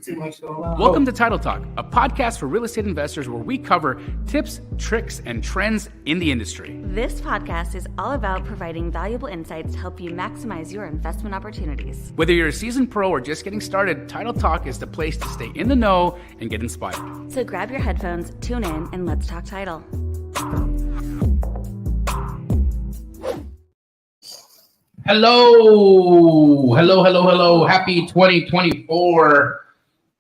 too much going on. Welcome to Title Talk, a podcast for real estate investors where we cover tips, tricks, and trends in the industry. This podcast is all about providing valuable insights to help you maximize your investment opportunities. Whether you're a seasoned pro or just getting started, Title Talk is the place to stay in the know and get inspired. So grab your headphones, tune in, and let's talk title. Hello. Happy 2024.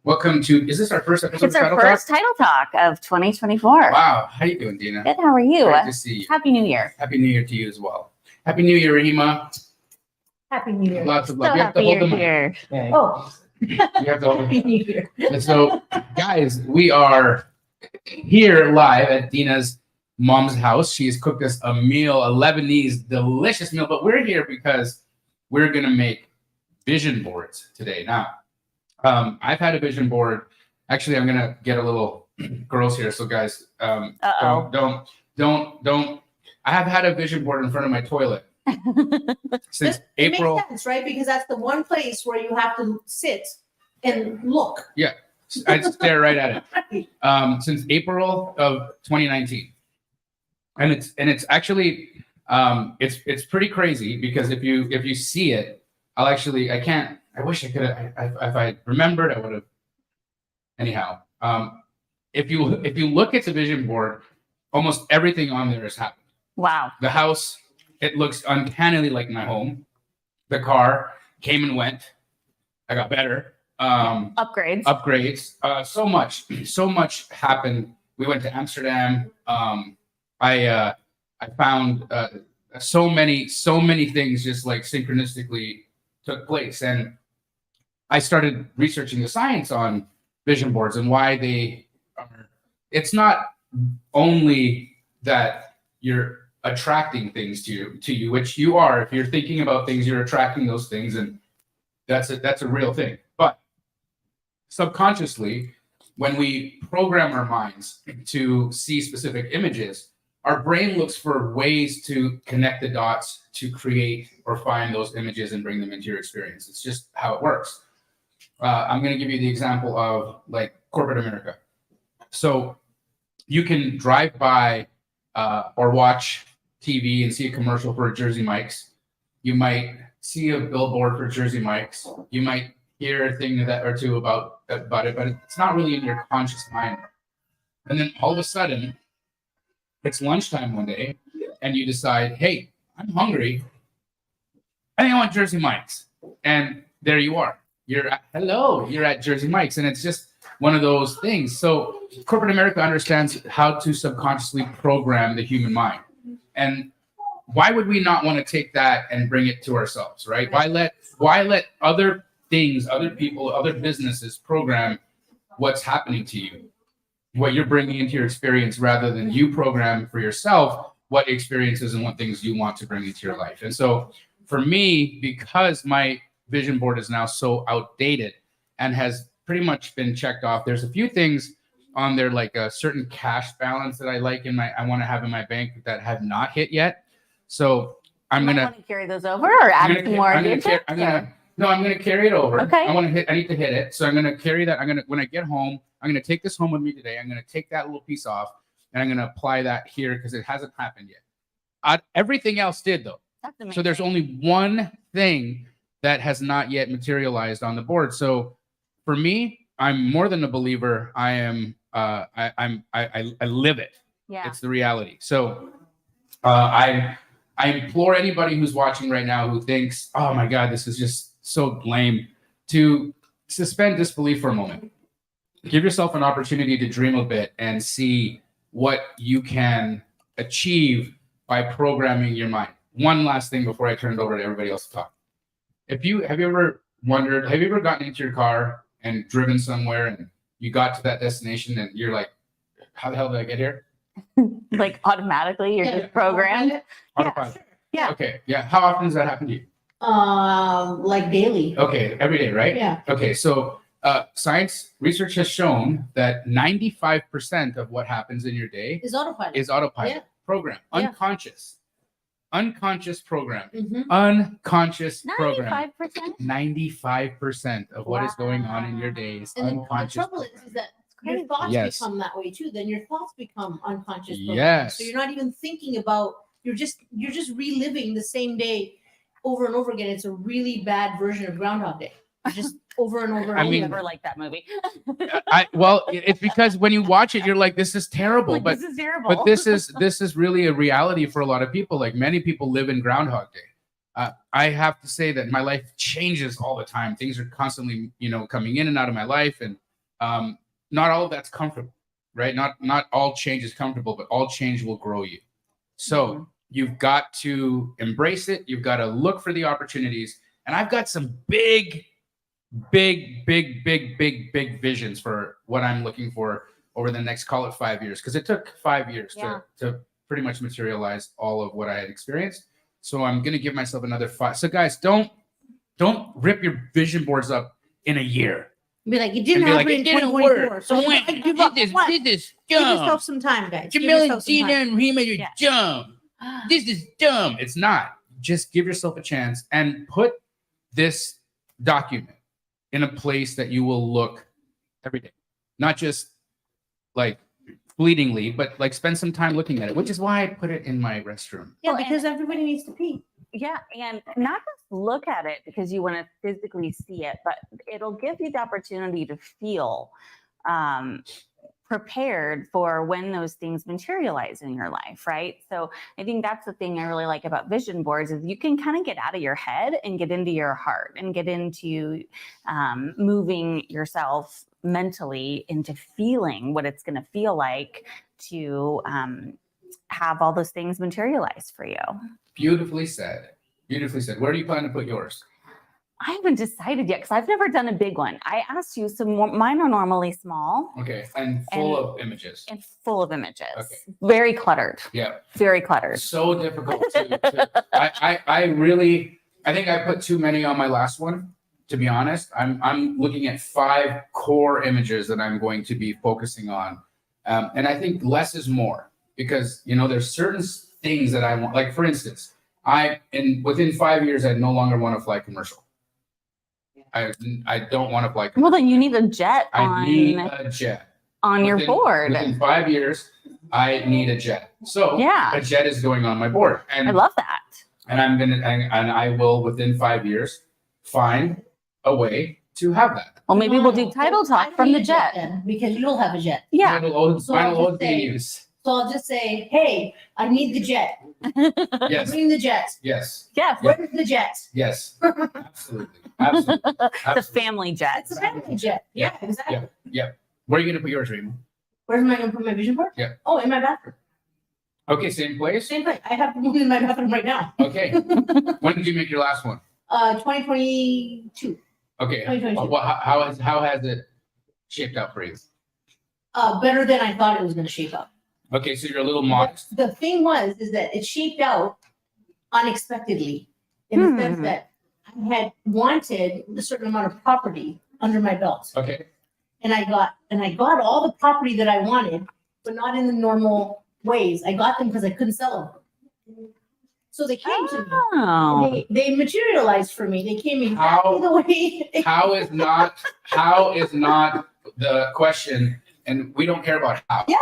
Welcome to, is this our first episode It's of our Title first Talk? Title Talk of 2024. Wow. How you doing, Dina? Good, how are you? Great to see you. Happy New Year. Happy New Year to you as well. Happy New Year, Rahima. Happy New Year. Lots of So love. You have to happy hold you're the mic. here. Okay. Oh, You have to hold the Happy New Year. And so, guys, we are here live at Dina's mom's house. She's cooked us a meal, a Lebanese delicious meal, but we're here because we're going to make vision boards today. Now, I've had a vision board. Actually, I'm going to get a little girls here. So, guys, don't. I have had a vision board in front of my toilet since It April. makes sense, right? Because that's the one place where you have to sit and look. I stare right at it. Since April of 2019, and it's actually it's pretty crazy because if you see it, I wish I could have. If I remembered, I would have. Anyhow, if you look at the vision board, almost everything on there has happened. Wow. The house, it looks uncannily like my home. The car came and went. I got better. Upgrades. So much happened. We went to Amsterdam. I found so many things just like synchronistically took place, and I started researching the science on vision boards and why they are. It's not only that you're attracting things to you, which you are. If you're thinking about things, you're attracting those things, and that's a real thing. But subconsciously, when we program our minds to see specific images, our brain looks for ways to connect the dots to create or find those images and bring them into your experience. It's just how it works. I'm going to give you the example of like corporate America. So you can drive by or watch TV and see a commercial for Jersey Mike's. You might see a billboard for Jersey Mike's. You might hear a thing that or two about it, but it's not really in your conscious mind. And then all of a sudden, it's lunchtime one day, and you decide, hey, I'm hungry. I think I want Jersey Mike's. And there you are. You're at Jersey Mike's. And it's just one of those things. So corporate America understands how to subconsciously program the human mind. And why would we not want to take that and bring it to ourselves, right? Why let other things, other people, other businesses program what's happening to you, what you're bringing into your experience, rather than you program for yourself what experiences and what things you want to bring into your life. And so for me, because my vision board is now so outdated and has pretty much been checked off, there's a few things on there, like a certain cash balance that I want to have in my bank that have not hit yet. So I'm going to carry those over or add some more? I'm going to carry it over. Okay. I need to hit it. So I'm going to carry that. When I get home, I'm going to take this home with me today. I'm going to take that little piece off and I'm going to apply that here because it hasn't happened yet. Everything else did though. That's amazing. So there's only one thing that has not yet materialized on the board. So for me, I'm more than a believer. I live it. Yeah. It's the reality. So I implore anybody who's watching right now who thinks, oh my God, this is just so lame, to suspend disbelief for a moment. Give yourself an opportunity to dream a bit and see what you can achieve by programming your mind. One last thing before I turn it over to everybody else to talk. Have you ever gotten into your car and driven somewhere and you got to that destination and you're like, how the hell did I get here? Like automatically, you're just programmed. Autopilot. Yeah. Okay. Yeah. How often does that happen to you? Like daily. Okay. Every day, right? Yeah. Okay. So science research has shown that 95% of what happens in your day It's autopilot. is autopilot Yeah. program, Yeah. unconscious. unconscious program. Mhm. Unconscious program. 95%? 95% of what is going on in your day is And the unconscious. trouble is that your crazy. thoughts Yes. become that way too. Then your thoughts become unconscious programs. Yes. So you're not even thinking about, you're just reliving the same day over and over again. It's a really bad version of Groundhog Day. You're just over and over and I over. mean- never liked that movie. It's because when you watch it, you're like, this is terrible. Like, but this is terrible. but this is really a reality for a lot of people. Like many people live in Groundhog Day. I have to say that my life changes all the time. Things are constantly, coming in and out of my life, and not all of that's comfortable, right? Not all change is comfortable, but all change will grow you. So you've got to embrace it. You've got to look for the opportunities. And I've got some big visions for what I'm looking for over the next, call it 5 years, because it took 5 years to pretty much materialize all of what I had experienced. So I'm going to give myself another 5. So guys, don't rip your vision boards up in a year. Be like, it didn't And be happen like, in it didn't 2024. work. So When- I give up. this What? is Give dumb. yourself some time, guys. Give Jamila yourself some time. and Rima, you're Yeah. dumb. This is dumb. It's not. Just give yourself a chance and put this document in a place that you will look every day, not just like fleetingly, but like spend some time looking at it, which is why I put it in my restroom. Yeah, Well, because everybody needs to pee. Yeah, and not just look at it because you want to physically see it, but it'll give you the opportunity to feel prepared for when those things materialize in your life, right? So I think that's the thing I really like about vision boards is you can kind of get out of your head and get into your heart and get into moving yourself mentally into feeling what it's going to feel like to have all those things materialize for you. Beautifully said. Beautifully said. Where do you plan to put yours? I haven't decided yet because I've never done a big one. I asked you, so mine are normally small Okay, and full of images. and full of images. Okay. Very cluttered. Yeah. Very cluttered. So difficult to I think I put too many on my last one, to be honest. I'm looking at 5 core images that I'm going to be focusing on. And I think less is more because, there's certain things that I want. Like, for instance, within 5 years, I no longer want to fly commercial. I don't want to fly commercial. Well, then you need a jet I need a jet. on your board. Within 5 years, I need a jet. So Yeah. a jet is going on my board. And I love that. and I will within 5 years find a way to have that. Well, maybe we'll do title talk from the jet. Then, because you'll have a jet. Yeah. Final So I'll old just say- use. So I'll just say, hey, I need the jet. Yes. Bring the jet. Yes. Yes. Where's the jet? Yes. Absolutely. Absolutely. The Absolutely. family jet. It's a family jet. Yeah, exactly. Yeah. Where are you gonna put yours, Rima? Where am I going to put my vision board? Yeah. Oh, in my bathroom. Okay, same place. Same place. I have one in my bathroom right now. Okay. When did you make your last one? 2022. Okay. 2022. How has it shaped out for you? Better than I thought it was going to shape up. Okay, so you're a little modest. The thing is that it shaped out unexpectedly in the sense that I had wanted a certain amount of property under my belt. Okay. And I got all the property that I wanted, but not in the normal ways. I got them because I couldn't sell them. So they came to me. Oh. They materialized for me. They came exactly How- the way. How is not the question, and we don't care about how. Yeah,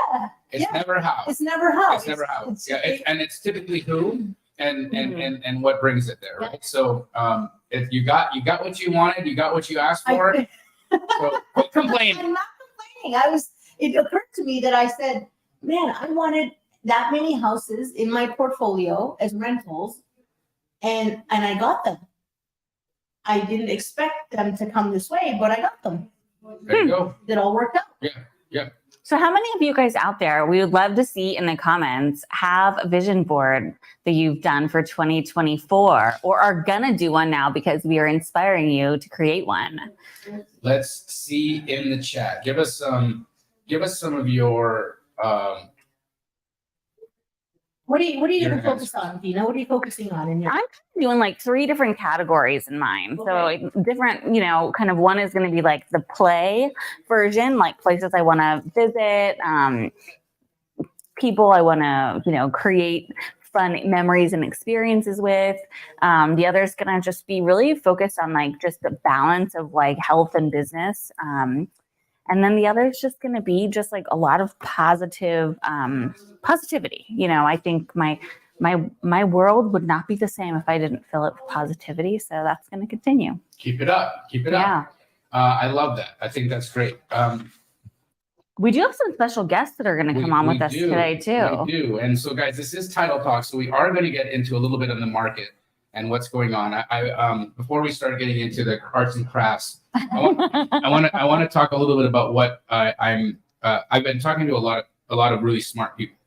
It's yeah. never how. it's never how. It's never how. It's- Yeah, and it's typically who and Mhm. and what brings it there, right? So if you got what you wanted, you got what you asked I- for. So quit complaining. I'm not complaining. It occurred to me that I said, man, I wanted that many houses in my portfolio as rentals, and I got them. I didn't expect them to come this way, but I got them. There you go. It all worked out. So how many of you guys out there, we would love to see in the comments, have a vision board that you've done for 2024 or are gonna do one now because we are inspiring you to create one? Let's see in the chat. Give us some of your What are you going Your to focus on, Dina? What are you focusing on in your? I'm doing like 3 different categories in mine. So Okay. like different, kind of one is going to be like the play version, like places I want to visit, people I want to, create fun memories and experiences with. The other is going to just be really focused on like just the balance of like health and business. And then the other is just going to be just like a lot of positivity. I think my world would not be the same if I didn't fill it with positivity. So that's going to continue. Keep it up. Keep it up. I love that. I think that's great. We do have some special guests that are going to come on with us today too. We do. And so guys, this is Title Talk. So we are going to get into a little bit of the market and what's going on. I before we start getting into the arts and crafts, I want to talk a little bit about what I've been talking to a lot of really smart people,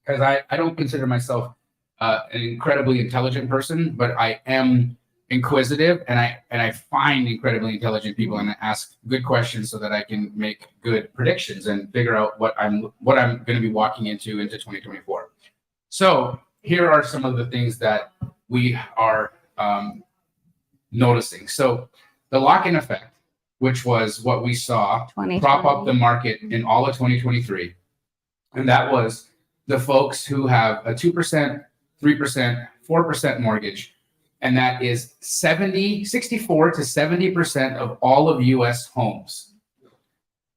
because I don't consider myself an incredibly intelligent person, but I am inquisitive, and I find incredibly intelligent people, and I ask good questions so that I can make good predictions and figure out what I'm going to be walking into 2024. So here are some of the things that we are noticing. So the lock-in effect, which was what we saw prop up the market in all of 2023, and that was the folks who have a 2%, 3%, 4% mortgage, and that is 64 to 70% of all of U.S. homes.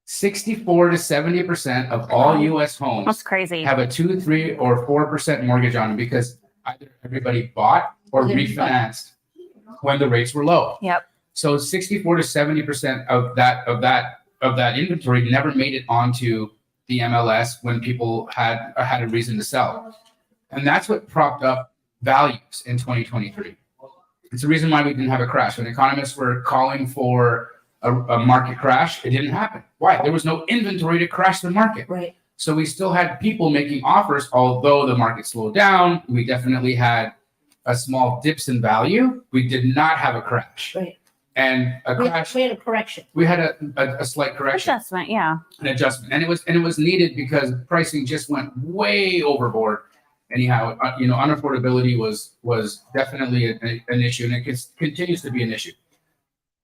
64 to 70% of all U.S. homes. That's crazy. Have a 2, 3, or 4% mortgage on them because either everybody bought or refinanced when the rates were low. Yep. So 64 to 70% of that inventory never made it onto the MLS when people had a reason to sell, and that's what propped up values in 2023. It's the reason why we didn't have a crash. When economists were calling for a market crash, it didn't happen. Why? There was no inventory to crash the market. Right. So we still had people making offers, although the market slowed down. We definitely had a small dips in value. We did not have a crash. Right. And a crash. We had a correction. We had a slight correction. Adjustment, yeah. An adjustment, and it was needed because pricing just went way overboard. Anyhow, unaffordability was definitely an issue, and it continues to be an issue.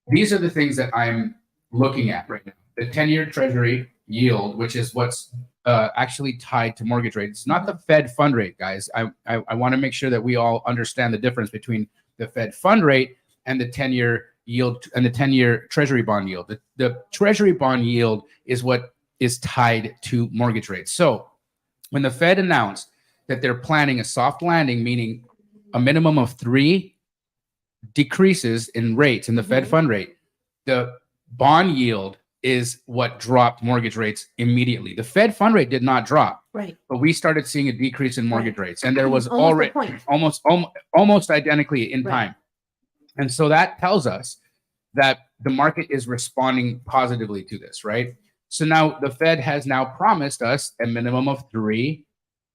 These are the things that I'm looking at right now. The 10-year Treasury yield, which is what's actually tied to mortgage rates. It's not the Fed fund rate, guys. I want to make sure that we all understand the difference between the Fed fund rate and the 10-year yield and the 10-year Treasury bond yield. The Treasury bond yield is what is tied to mortgage rates. So when the Fed announced that they're planning a soft landing, meaning a minimum of 3 decreases in rates in the Fed fund rate, the bond yield is what dropped mortgage rates immediately. The Fed fund rate did not drop, right? But we started seeing a decrease in mortgage rates, and there was almost almost identically in time. And so that tells us that the market is responding positively to this, right? So now the Fed has now promised us a minimum of 3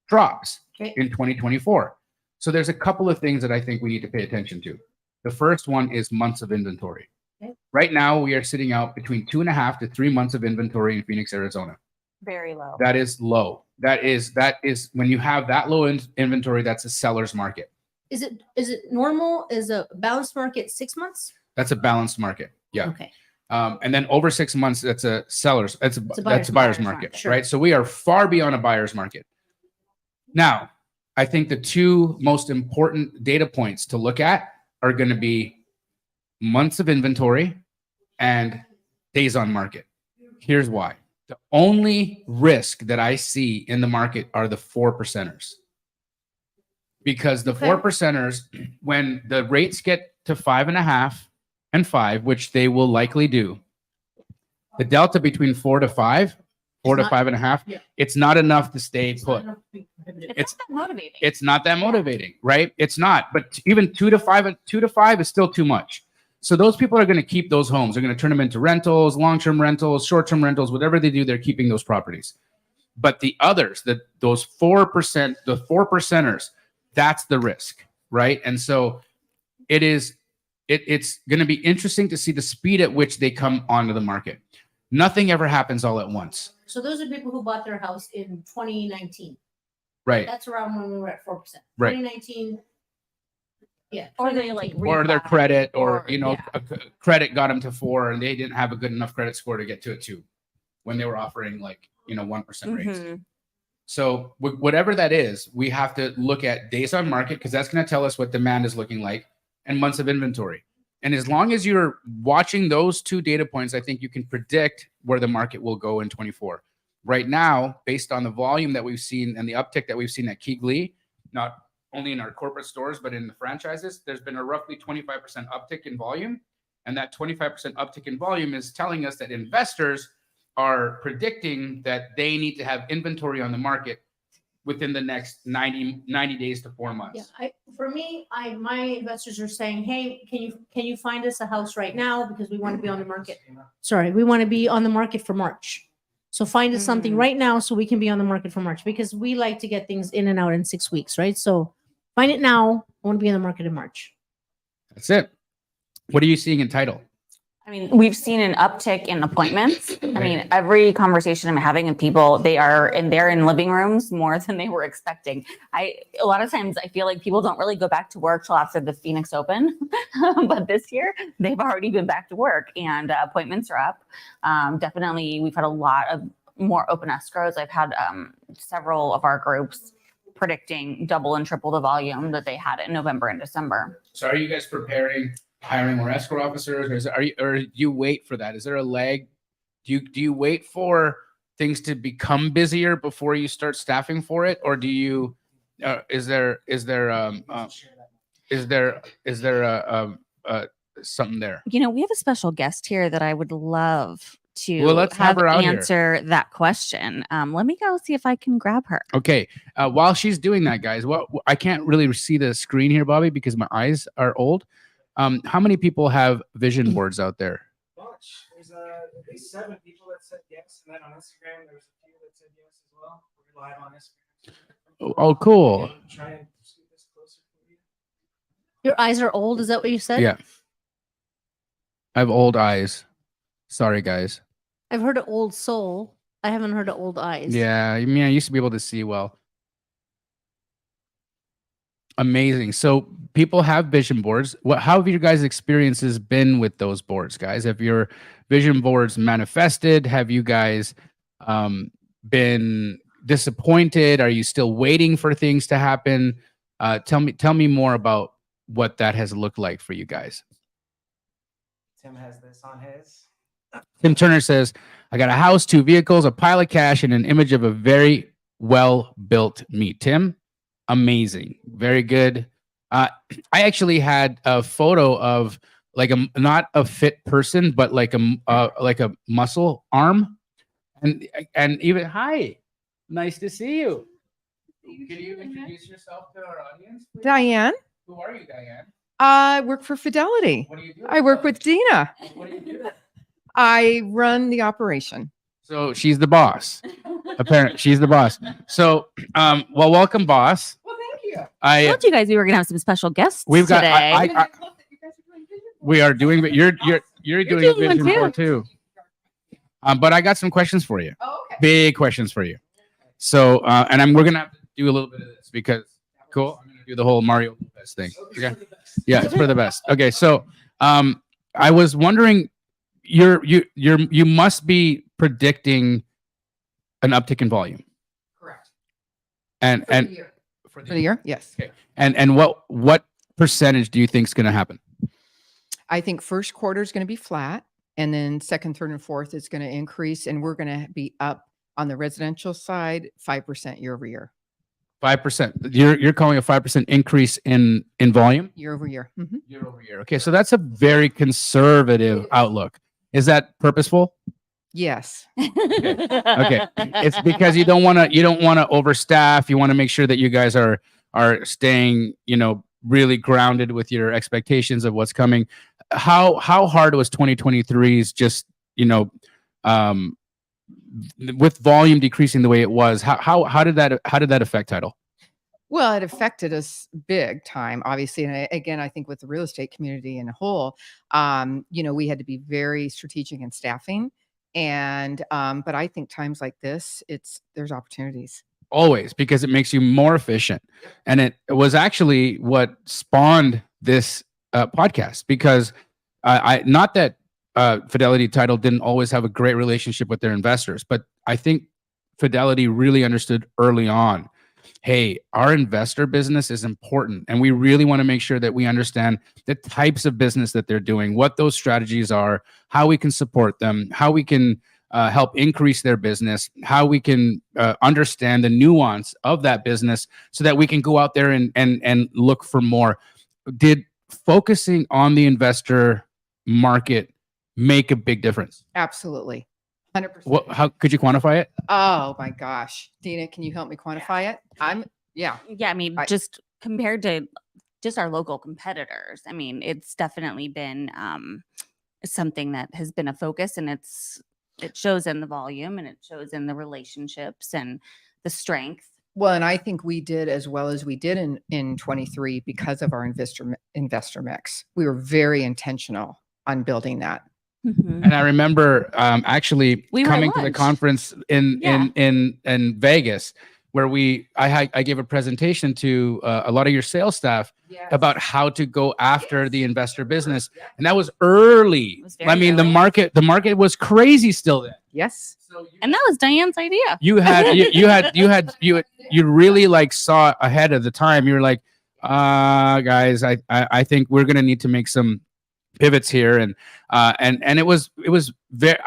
drops in 2024. So there's a couple of things that I think we need to pay attention to. The first one is months of inventory. Okay. Right now, we are sitting out between 2.5 to 3 months of inventory in Phoenix, Arizona. Very low. That is low. That is when you have that low inventory, that's a seller's market. Is it normal? Is a balanced market 6 months? That's a balanced market. Yeah. Okay. And then over 6 months, that's a seller's. That's a buyer's market, sure. right? So we are far beyond a buyer's market. Now, I think the 2 most important data points to look at are going to be months of inventory and days on market. Here's why. The only risk that I see in the market are the 4%ers. Because the 4%ers, when the rates get to 5.5 and 5, which they will likely do, the delta between 4 to 5, 4 to 5.5, it's not enough to stay put. It's not that motivating. It's not that motivating, right? It's not. But even 2 to 5 is still too much. So those people are going to keep those homes. They're going to turn them into rentals, long-term rentals, short-term rentals, whatever they do, they're keeping those properties. But the others, those 4%, the 4%ers, that's the risk, right? And so it's going to be interesting to see the speed at which they come onto the market. Nothing ever happens all at once. So those are people who bought their house in 2019. Right. That's around when we were at 4%. Right. 2019. Yeah. Or they like or their credit, or yeah. credit got them to 4, and they didn't have a good enough credit score to get to a 2 when they were offering 1% rates. So whatever that is, we have to look at days on market because that's going to tell us what demand is looking like and months of inventory. And as long as you're watching those two data points, I think you can predict where the market will go in 24. Right now, based on the volume that we've seen and the uptick that we've seen at Keegley, not only in our corporate stores, but in the franchises, there's been a roughly 25% uptick in volume. And that 25% uptick in volume is telling us that investors are predicting that they need to have inventory on the market within the next 90 days to 4 months. Yeah, my investors are saying, hey, can you find us a house right now? Because we want to be on the market. Sorry, we want to be on the market for March. So find us something right now so we can be on the market for March because we like to get things in and out in 6 weeks, right? So find it now. I want to be on the market in March. That's it. What are you seeing in title? I mean, we've seen an uptick in appointments. I mean, every conversation I'm having with people, they're in living rooms more than they were expecting. A lot of times I feel like people don't really go back to work till after the Phoenix Open, but this year they've already been back to work and appointments are up. Definitely, we've had a lot of more open escrows. I've had several of our groups predicting double and triple the volume that they had in November and December. So are you guys hiring more escrow officers, or do you wait for that? Is there a lag? Do you wait for things to become busier before you start staffing for it, or do you? Is there something there? You know, we have a special guest here that I would love to let's have her out answer that question. Let me go see if I can grab her. Okay. While she's doing that, guys, I can't really see the screen here, Bobby, because my eyes are old. How many people have vision boards out there? Bunch. There's at least 7 people that said yes, and then on Instagram there was a few that said yes as well. We're live on Instagram. Oh, cool. Try and scoot this closer for you. Your eyes are old. Is that what you said? Yeah. I have old eyes. Sorry, guys. I've heard of old soul. I haven't heard of old eyes. Yeah, I mean, I used to be able to see well. Amazing. So people have vision boards. How have your guys' experiences been with those boards, guys? Have your vision boards manifested? Have you guys been disappointed? Are you still waiting for things to happen? Tell me more about what that has looked like for you guys. Tim has this on his. Tim Turner says, I got a house, 2 vehicles, a pile of cash, and an image of a very well-built meet. Tim, amazing. Very good. I actually had a photo of like not a fit person, but like a muscle arm. And even, hi, nice to see you. Can you introduce yourself to our audience, please? Diane. Who are you, Diane? I work for Fidelity. What do you do? I work with Dina. What do you do? I run the operation. So she's the boss. Apparently, she's the boss. So, well, welcome, boss. Well, thank you. I told you guys we were gonna have some special guests. We've got. today. We are doing. You're doing a doing one vision board too. But I got some questions for you. Oh, okay. Big questions for you. So, and we're gonna have to do a little bit of this because cool. I'm gonna do the whole Mario Lopez thing. Okay. Yeah, it's for the best. Okay, so I was wondering, you must be predicting an uptick in volume. Correct. And For the year, yes. Okay. And what percentage do you think is going to happen? I think first quarter is going to be flat, and then second, third, and fourth is going to increase, and we're going to be up on the residential side 5% year over year. 5%. You're calling a 5% increase in volume? Year over year. Mm-hmm. Year over year. Okay, so that's a very conservative outlook. Is that purposeful? Yes. Okay. It's because you don't want to overstaff. You want to make sure that you guys are staying, really grounded with your expectations of what's coming. How hard was 2023's just, with volume decreasing the way it was? How did that affect title? Well, it affected us big time, obviously. And again, I think with the real estate community in a whole, we had to be very strategic in staffing. And but I think times like this, there's opportunities. Always, because it makes you more efficient. And it was actually what spawned this podcast, because not that Fidelity Title didn't always have a great relationship with their investors, but I think Fidelity really understood early on, hey, our investor business is important, and we really want to make sure that we understand the types of business that they're doing, what those strategies are, how we can support them, how we can help increase their business, how we can understand the nuance of that business so that we can go out there and look for more. Did focusing on the investor market make a big difference? Absolutely. 100%. What, how could you quantify it? Oh my gosh. Dina, can you help me quantify it? Yeah. Yeah, I mean, just compared to just our local competitors, I mean, it's definitely been something that has been a focus, and it shows in the volume, and it shows in the relationships and the strength. Well, and I think we did as well as we did in 23 because of our investor mix. We were very intentional on building that. Mhm. And I remember actually We were at coming to the lunch. conference in Yeah. in Vegas, where I gave a presentation to a lot of your sales staff about how to go after the investor business, and that was early. It was very I mean, early. the market was crazy still then. Yes. So And that was Diane's idea. you really like saw ahead of the time. You were like, guys, I think we're gonna need to make some pivots here, and it was very.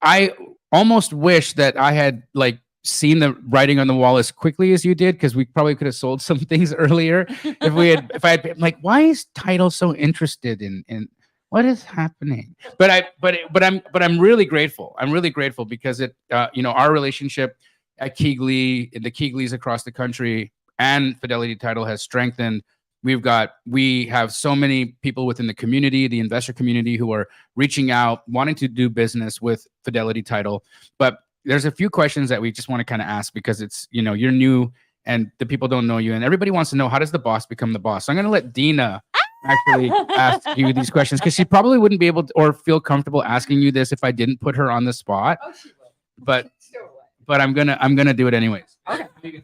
I almost wish that I had like seen the writing on the wall as quickly as you did, because we probably could have sold some things earlier if I had been like, why is Title so interested in what is happening? But I'm really grateful. I'm really grateful because it our relationship at Keegley, the Keegleys across the country, and Fidelity Title has strengthened. We have so many people within the community, the investor community, who are reaching out, wanting to do business with Fidelity Title. But there's a few questions that we just want to kind of ask, because it's, you're new and the people don't know you, and everybody wants to know, how does the boss become the boss? So I'm going to let Dina actually ask you these questions, because she probably wouldn't be able to or feel comfortable asking you this if I didn't put her on the spot. Oh, she will. But Sure will. but I'm gonna do it anyways. Okay.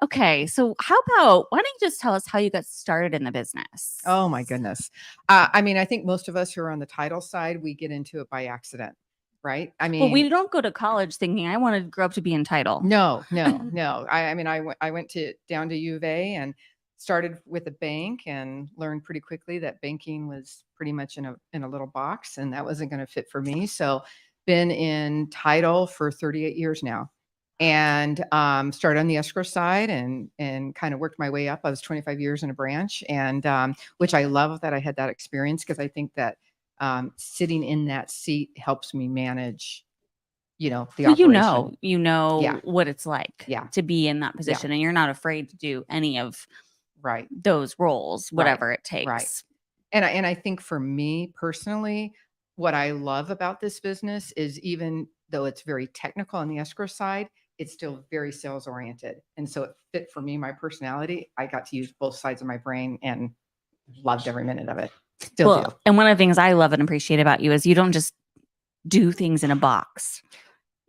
Okay, so how about, why don't you just tell us how you got started in the business? Oh my goodness. I mean, I think most of us who are on the title side, we get into it by accident, right? I mean, Well, we don't go to college thinking I want to grow up to be in title. no. I mean, I went down to U of A and started with a bank and learned pretty quickly that banking was pretty much in a little box, and that wasn't going to fit for me. So been in title for 38 years now, and started on the escrow side and kind of worked my way up. I was 25 years in a branch, and which I love that I had that experience, because I think that sitting in that seat helps me manage, the Well, operation. Yeah. What it's like Yeah. to be in that position, and you're not afraid to do any of Right. those roles, whatever it takes. Right. And I think for me personally, what I love about this business is, even though it's very technical on the escrow side, it's still very sales oriented. And so it fit for me, my personality. I got to use both sides of my brain and loved every minute of it. Still do. And one of the things I love and appreciate about you is you don't just do things in a box.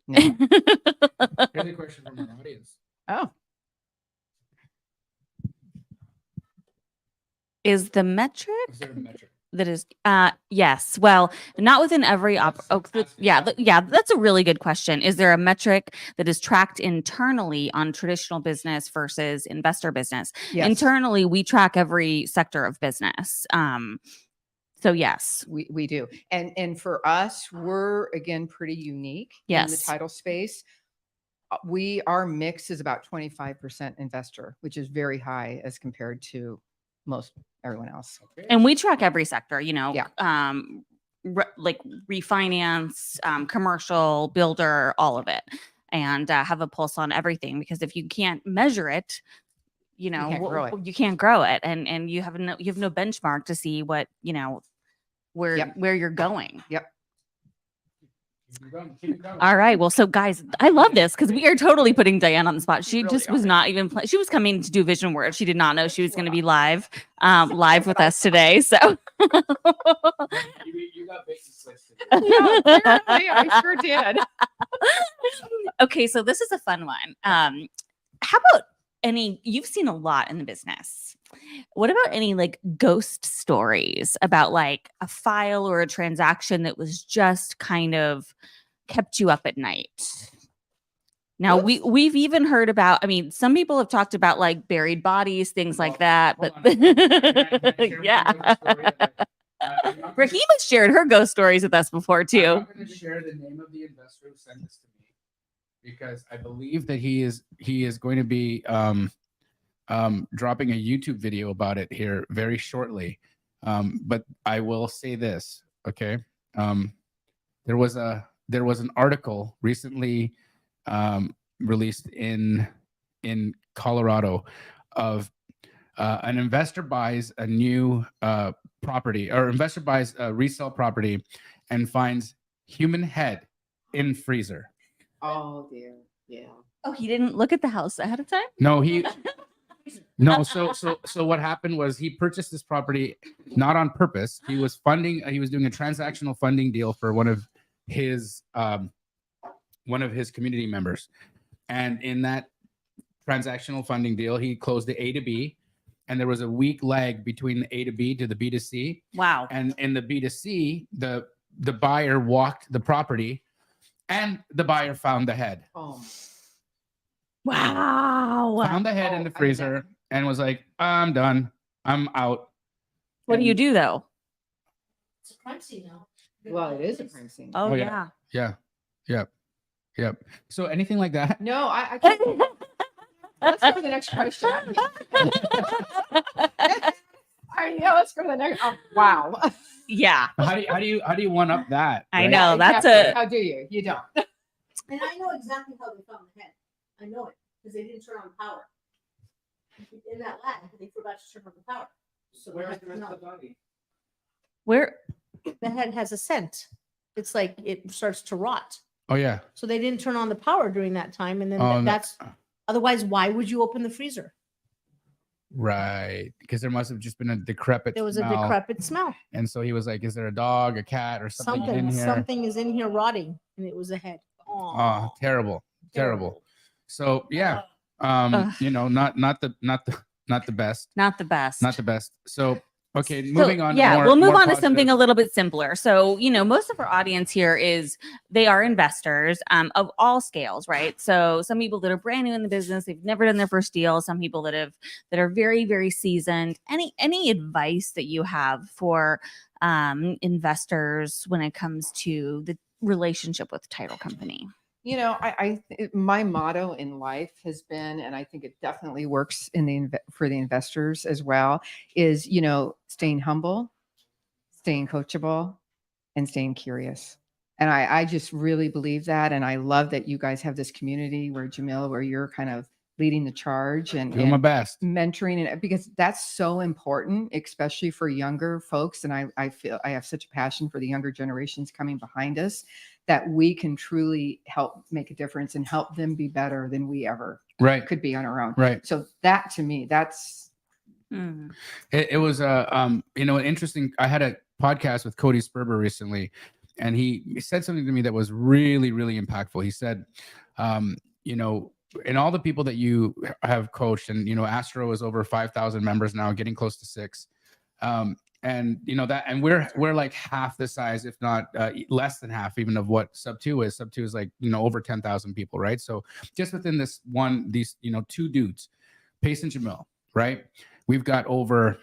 No. Here's a question from our audience. Oh, Is the metric Is there a metric? that is yes, well, not within every that's a really good question. Is there a metric that is tracked internally on traditional business versus investor business? yes. Internally, we track every sector of business. So yes. We do. And for us, we're again pretty unique in the Yes. title space. Our mix is about 25% investor, which is very high as compared to everyone else. And we track every sector, Yeah. like refinance, commercial, builder, all of it, and have a pulse on everything, because if you can't measure it, can't grow it. you can't grow it, and you have no benchmark to see what, where you're going. Yep. All right. Well, so guys, I love this, because we are totally putting Diane on the spot. She really just was are. not even she was coming to do Vision Word. She did not know she was going to be live with us today. So You got bacon sliced today. Yeah, apparently I sure did. Okay, so this is a fun one. How about you've seen a lot in the business. What about any like ghost stories about like a file or a transaction that was just kind of kept you up at night? Now Whoops. we've even heard about, I mean, some people have talked about like buried bodies, things like that, Hold but on. Can I share yeah. with you a story that I'm not gonna- Rahima shared her ghost stories with us before I'm too. not going to share the name of the investor who sent this to me because I believe that he is going to be dropping a YouTube video about it here very shortly. But I will say this, okay? There was an article recently released in Colorado of an investor buys a new property, or investor buys a resale property and finds human head in freezer. Oh dear. Yeah. Oh, he didn't look at the house ahead of time? No, so what happened was he purchased this property not on purpose. He was doing a transactional funding deal for one of his community members. And in that transactional funding deal, he closed the A to B, and there was a week lag between the A to B to the B to C. Wow. And in the B to C, the buyer walked the property, and the buyer found the head. Oh. Wow. Found the head in the freezer and was like, I'm done. I'm out. What do you do though? It's a crime scene now. Well, it is a crime scene. Oh, Oh, yeah. yeah. Yep. So anything like that? No, I can't. Let's go to the next question. Yeah, let's go to the next. Oh, wow. Yeah. How do you one up that? I right? know. That's Exactly. a How do you? You don't. And I know exactly how they found the head. I know it because they didn't turn on the power. In that lag, they forgot to turn on the power. So Where's that's the rest not- of the body? where the head has a scent. It's like it starts to rot. Oh yeah. So they didn't turn on the power during that time, and then Oh, that's otherwise. Why would you open the freezer? Right. Because there must have just been a decrepit There was smell. a decrepit smell. And so he was like, is there a dog, a cat, or something in here? Something is in here rotting, and it was a head. Oh, terrible. So yeah. Ugh. Not the best. not the best. Not the best. So okay, So, moving on. Yeah, more- we'll move more on to something positive. a little bit simpler. So, most of our audience here they are investors of all scales, right? So some people that are brand new in the business, they've never done their first deal. Some people that are very, very seasoned. Any advice that you have for investors when it comes to the relationship with the title company? My motto in life has been, and I think it definitely works for the investors as well, is, staying humble, staying coachable, and staying curious. And I just really believe that. And I love that you guys have this community where you're kind of leading the charge and Doing my best. mentoring, and because that's so important, especially for younger folks. And I feel I have such a passion for the younger generations coming behind us, that we can truly help make a difference and help them be better than we ever Right. could be on our own. Right. So that, to me, that's It was an interesting. I had a podcast with Cody Sperber recently, and he said something to me that was really, really impactful. He said, and all the people that you have coached, and Astro is over 5,000 members now, getting close to 6. And we're like half the size, if not less than half, even of what Sub 2 is. Sub 2 is like over 10,000 people, right? So just within these 2 dudes, Pace and Jamil, right? We've got over,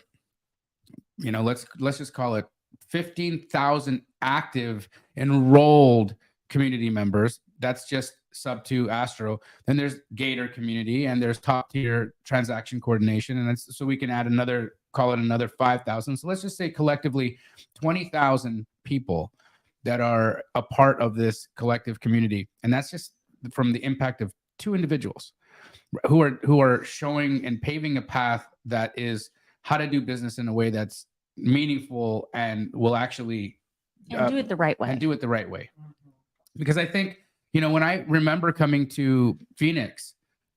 let's just call it 15,000 active enrolled community members. That's just Sub 2 Astro. Then there's Gator community, and there's top tier transaction coordination, and so we can add another 5,000. So let's just say collectively 20,000 people that are a part of this collective community, and that's just from the impact of 2 individuals who are showing and paving a path that is how to do business in a way that's meaningful and will actually and do it the right way. and do it the right way. Because I think, when I remember coming to Phoenix,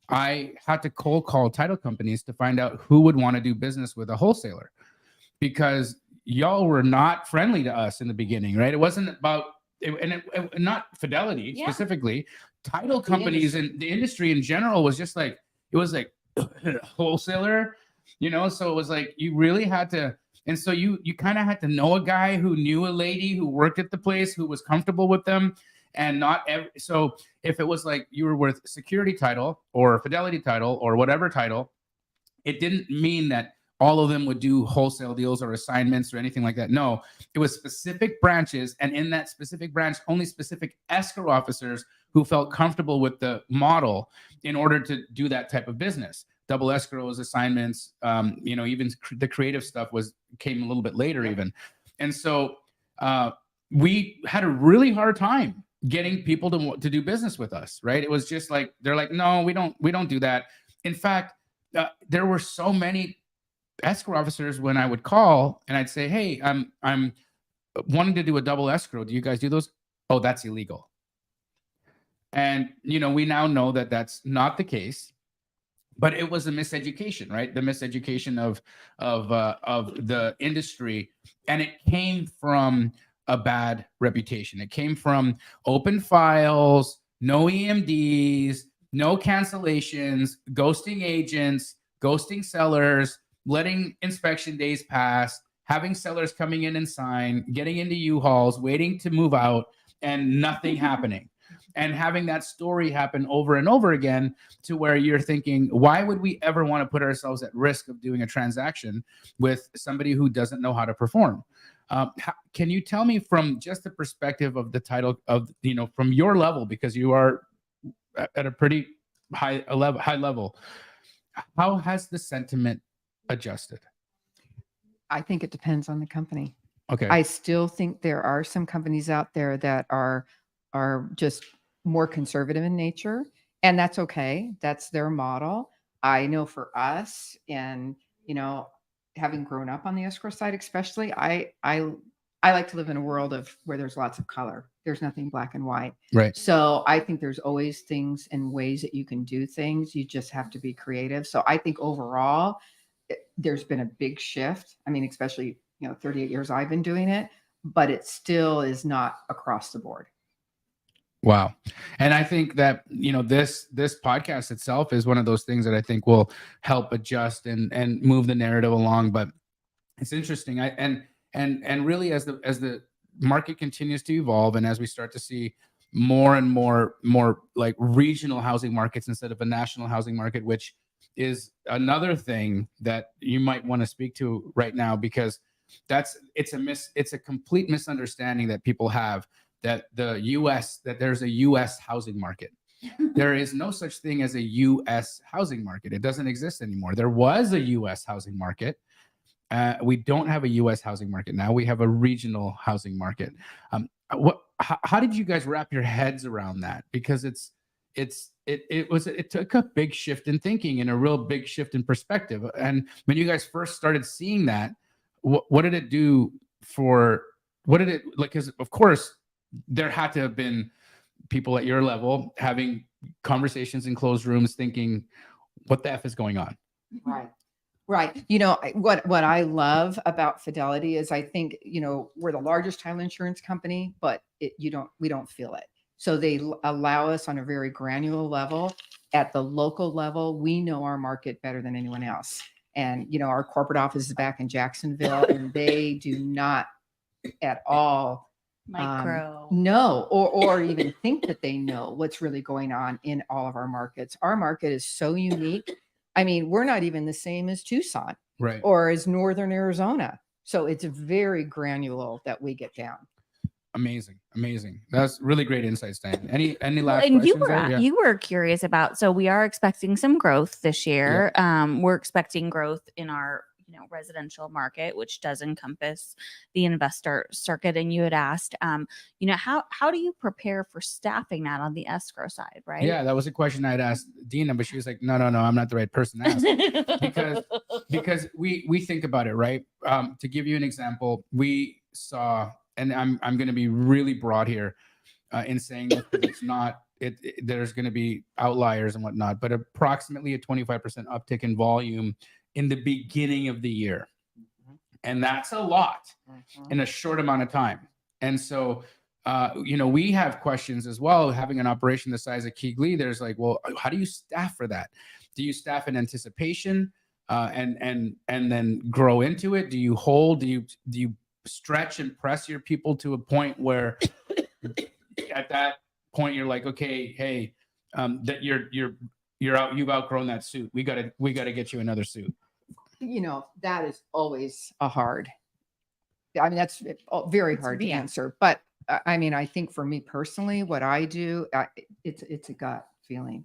I had to cold call title companies to find out who would want to do business with a wholesaler, because y'all were not friendly to us in the beginning, right? It wasn't about, not Fidelity specifically, title companies and the industry in general was just like, it was like wholesaler, so it was like, you really had to. And so you kind of had to know a guy who knew a lady who worked at the place, who was comfortable with them. And not every, so if it was like you were with Security Title or Fidelity Title or whatever title, it didn't mean that all of them would do wholesale deals or assignments or anything like that. No, it was specific branches. And in that specific branch, only specific escrow officers who felt comfortable with the model in order to do that type of business. Double escrows, assignments, even the creative stuff came a little bit later even. And so we had a really hard time getting people to do business with us, right? It was just like, they're like, no, we don't do that. In fact, there were so many escrow officers when I would call and I'd say, hey, I'm wanting to do a double escrow. Do you guys do those? Oh, that's illegal. And, we now know that that's not the case, but it was a miseducation, right? The miseducation of the industry. And it came from a bad reputation. It came from open files, no EMDs, no cancellations, ghosting agents, ghosting sellers, letting inspection days pass, having sellers coming in and sign, getting into U-Hauls, waiting to move out, and nothing happening. And having that story happen over and over again to where you're thinking, why would we ever want to put ourselves at risk of doing a transaction with somebody who doesn't know how to perform? Can you tell me from just the perspective of the title of, from your level, because you are at a pretty high level, how has the sentiment adjusted? I think it depends on the company. Okay. I still think there are some companies out there that are just more conservative in nature, and that's okay. That's their model. I know for us, and having grown up on the escrow side, especially, I like to live in a world of where there's lots of color. There's nothing black and white. Right. So I think there's always things and ways that you can do things. You just have to be creative. So I think overall, there's been a big shift. I mean, especially 38 years I've been doing it, but it still is not across the board. Wow. And I think that, this podcast itself is one of those things that I think will help adjust and move the narrative along. But it's interesting. And really as the market continues to evolve, and as we start to see more and more like regional housing markets instead of a national housing market, which is another thing that you might want to speak to right now, because it's a complete misunderstanding that people have that there's a US housing market. There is no such thing as a US housing market. It doesn't exist anymore. There was a US housing market. We don't have a US housing market now. We have a regional housing market. How did you guys wrap your heads around that? Because it took a big shift in thinking and a real big shift in perspective. And when you guys first started seeing that, what did it do because of course there had to have been people at your level having conversations in closed rooms thinking, what the F is going on? Right. What I love about Fidelity is I think, we're the largest title insurance company, but we don't feel it. So they allow us on a very granular level. At the local level, we know our market better than anyone else. And, our corporate office is back in Jacksonville, and they do not at all know or even think that they know what's really going on in all of our markets. Our market is so unique. I mean, we're not even the same as Tucson, right, or as Northern Arizona. So it's very granular that we get down. Amazing. That's really great insights, Dan. Any last questions? And you were curious about, so we are expecting some growth this year. Yeah. We're expecting growth in our residential market, which does encompass the investor circuit. And you had asked, how do you prepare for staffing that on the escrow side, right? Yeah, that was a question I'd asked Dina, but she was like, no, I'm not the right person to ask. because we think about it, right? To give you an example, we saw, and I'm going to be really broad here in saying that it's not, there's going to be outliers and whatnot, but approximately a 25% uptick in volume in the beginning of the year. And that's a lot in a short amount of time. And so, we have questions as well, having an operation the size of Keighley. There's like, well, how do you staff for that? Do you staff in anticipation and then grow into it? Do you hold? Do you stretch and press your people to a point where at that point you're like, okay, hey, that you've outgrown that suit. We gotta get you another suit. That is always a hard. I mean, that's very hard to yeah. answer. But I mean, I think for me personally, what I do, it's a gut feeling.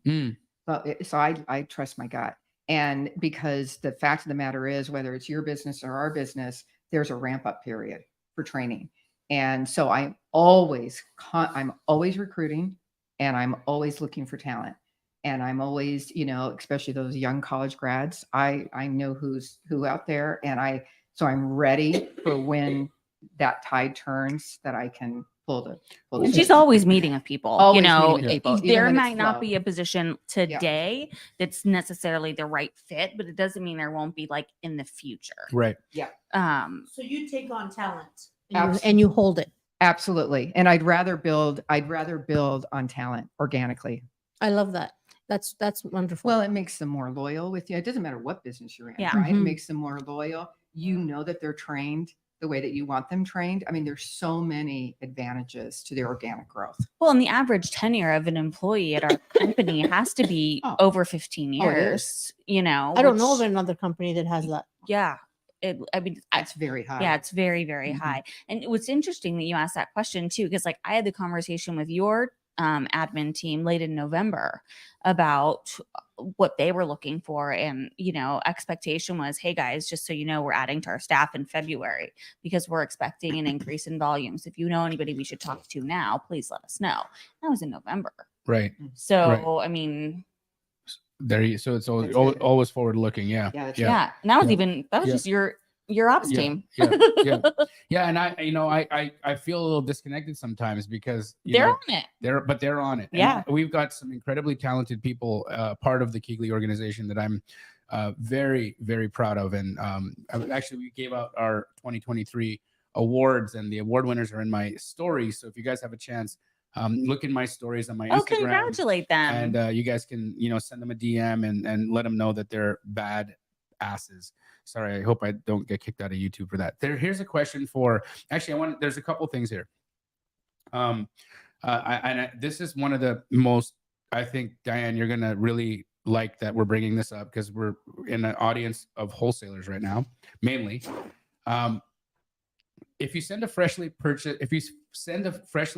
So I trust my gut. And because the fact of the matter is, whether it's your business or our business, there's a ramp up period for training. And so I'm always recruiting, and I'm always looking for talent. And I'm always, especially those young college grads, I know who's who out there. And so I'm ready for when that tide turns, that I can pull the. And she's always meeting with people. Always meeting with people, even there when it's might not slow. be a position today that's necessarily the right fit, but it doesn't mean there won't be like in the future. Right. Yeah. So you take on talent Abs- and you hold it. Absolutely. And I'd rather build on talent organically. I love that. That's wonderful. Well, it makes them more loyal with you. It doesn't matter what business you're in, Yeah. right? It Mhm. makes them more loyal. You know that they're trained the way that you want them trained. I mean, there's so many advantages to their organic growth. Well, and the average tenure of an employee at our company has to be Oh. over 15 Oh, it years, I don't know of which- another company that has that. Yeah. That's very high. Yeah, it's very, very Mhm. high. And it was interesting that you asked that question too, because like I had the conversation with your admin team late in November about what they were looking for. And, expectation was, hey guys, just so you know, we're adding to our staff in February because we're expecting an increase in volumes. If you know anybody we should talk to now, please let us know. That was in November. Right. So, I mean, So it's always, That's it. always forward looking. Yeah. Yeah, that's yeah. And that was Yeah. just your ops team. Yeah. And I feel a little disconnected sometimes because They're on it. they're on it. And Yeah. we've got some incredibly talented people, part of the Keegley organization that I'm very, very proud of. And actually, we gave out our 2023 awards, and the award winners are in my stories. So if you guys have a chance, look in my stories on my Instagram. Oh, congratulate them. And you guys can, send them a DM and let them know that they're bad asses. Sorry, I hope I don't get kicked out of YouTube for that. Here's a question for, actually, there's a couple things here. This is one of the most, I think, Diane, you're going to really like that we're bringing this up because we're in an audience of wholesalers right now, mainly. If you send a freshly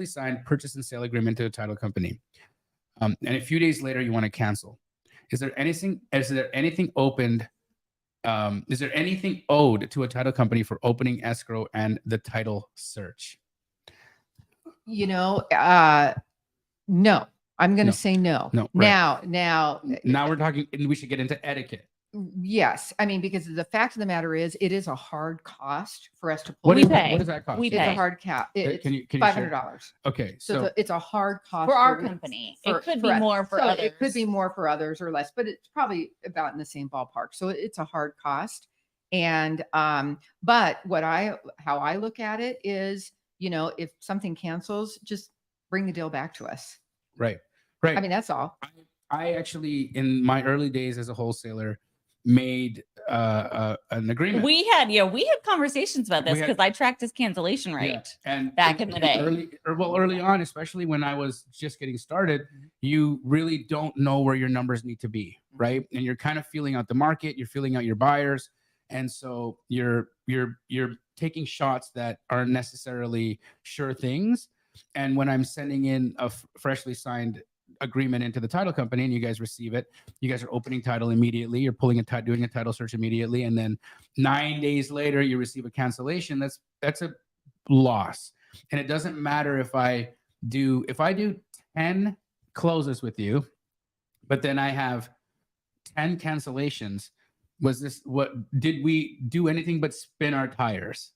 signed purchase and sale agreement to a title company, and a few days later you want to cancel, is there anything owed to a title company for opening escrow and the title search? No. I'm going to No. say no. No, right. Now We're talking, and we should get into etiquette. Yes. I mean, because the fact of the matter is, it is a hard cost for us to pull. What We is pay. What does that cost? We It's pay. a hard cap. It's Can you share? $500. Okay, So it's a hard cost For our company. It could be us. more for So others. It could be more for others or less, but it's probably about in the same ballpark. So it's a hard cost. And but how I look at it is, if something cancels, just bring the deal back to us. right. I mean, that's all. I actually, in my early days as a wholesaler, made an agreement. We had conversations about this because I tracked his cancellation rate. Yeah. And back in the day. Early on, especially when I was just getting started, you really don't know where your numbers need to be, right? And you're kind of feeling out the market, you're feeling out your buyers, and so you're taking shots that aren't necessarily sure things. And when I'm sending in a freshly signed agreement into the title company and you guys receive it, you guys are opening title immediately, you're doing a title search immediately, and then 9 days later you receive a cancellation. That's a loss. And it doesn't matter if I do 10 closes with you, but then I have 10 cancellations. Did we do anything but spin our tires?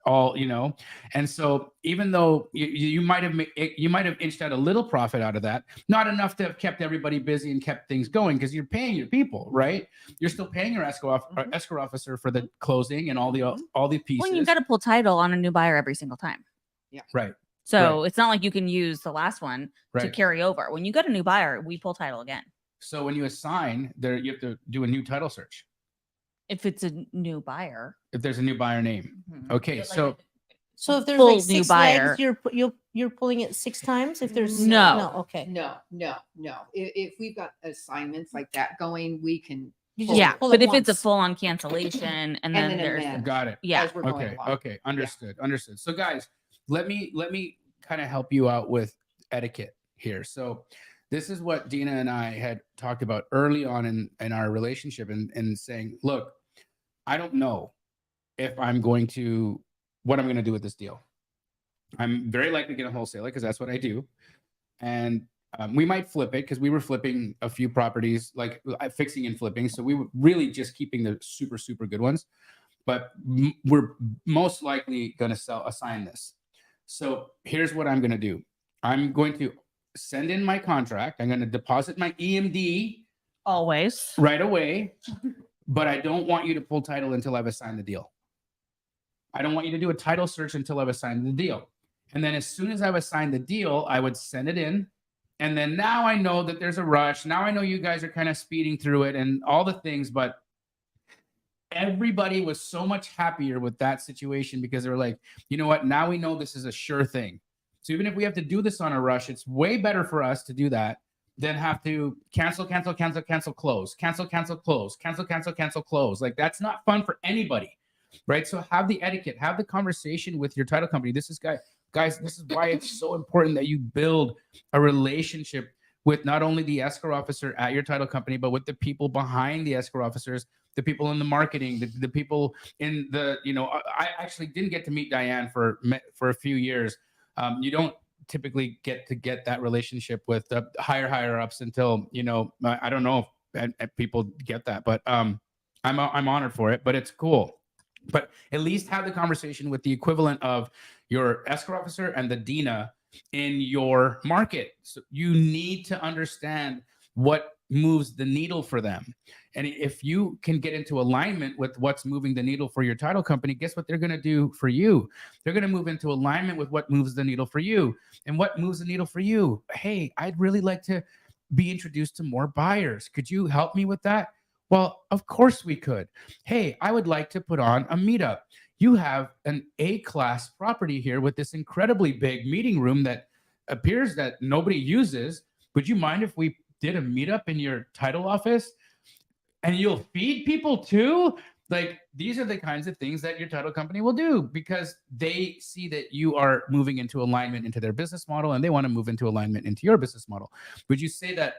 And so even though you might have inched out a little profit out of that, not enough to have kept everybody busy and kept things going, because you're paying your people, right? You're still paying your escrow officer for the closing and all the pieces. Well, you got to pull title on a new buyer every single time. Yeah. Right. So it's not like you can use the last one to Right. carry over. When you get a new buyer, we pull title again. So when you assign, you have to do a new title search If it's a new buyer. if there's a new buyer name. Mhm. Okay, But so So if there's Full like new 6 buyer. legs, you're pulling it 6 times if there's No. okay. No. If we've got assignments like that going, we can. You pull just Yeah, it pull but it if it's a once. full-on cancellation and then an there's amend Got it. yeah. as we're going Okay. along. Okay. Understood. Understood. So guys, let me kind of help you out with etiquette here. So this is what Dina and I had talked about early on in our relationship and saying, look, I don't know if I'm going to what I'm going to do with this deal. I'm very likely going to wholesale it because that's what I do. And we might flip it because we were flipping a few properties, like fixing and flipping. So we were really just keeping the super, super good ones. But we're most likely going to assign this. So here's what I'm going to do. I'm going to send in my contract. I'm going to deposit my EMD Always. right away. But I don't want you to pull title until I've assigned the deal. I don't want you to do a title search until I've assigned the deal. And then as soon as I've assigned the deal, I would send it in. And then now I know that there's a rush. Now I know you guys are kind of speeding through it and all the things, but everybody was so much happier with that situation because they were like, you know what? Now we know this is a sure thing. So even if we have to do this on a rush, it's way better for us to do that than have to cancel, close, cancel, close. Like that's not fun for anybody, right? So have the etiquette, have the conversation with your title company. Guys, this is why it's so important that you build a relationship with not only the escrow officer at your title company, but with the people behind the escrow officers, the people in the marketing, the people in the, I actually didn't get to meet Diane for a few years. You don't typically get that relationship with the higher ups until, I don't know if people get that, but I'm honored for it, but it's cool. But at least have the conversation with the equivalent of your escrow officer and the Dina in your market. So you need to understand what moves the needle for them. And if you can get into alignment with what's moving the needle for your title company, guess what they're going to do for you? They're going to move into alignment with what moves the needle for you. And what moves the needle for you? Hey, I'd really like to be introduced to more buyers. Could you help me with that? Well, of course we could. Hey, I would like to put on a meetup. You have an A-class property here with this incredibly big meeting room that appears that nobody uses. Would you mind if we did a meetup in your title office? And you'll feed people too? Like, these are the kinds of things that your title company will do because they see that you are moving into alignment into their business model and they want to move into alignment into your business model. Would you say that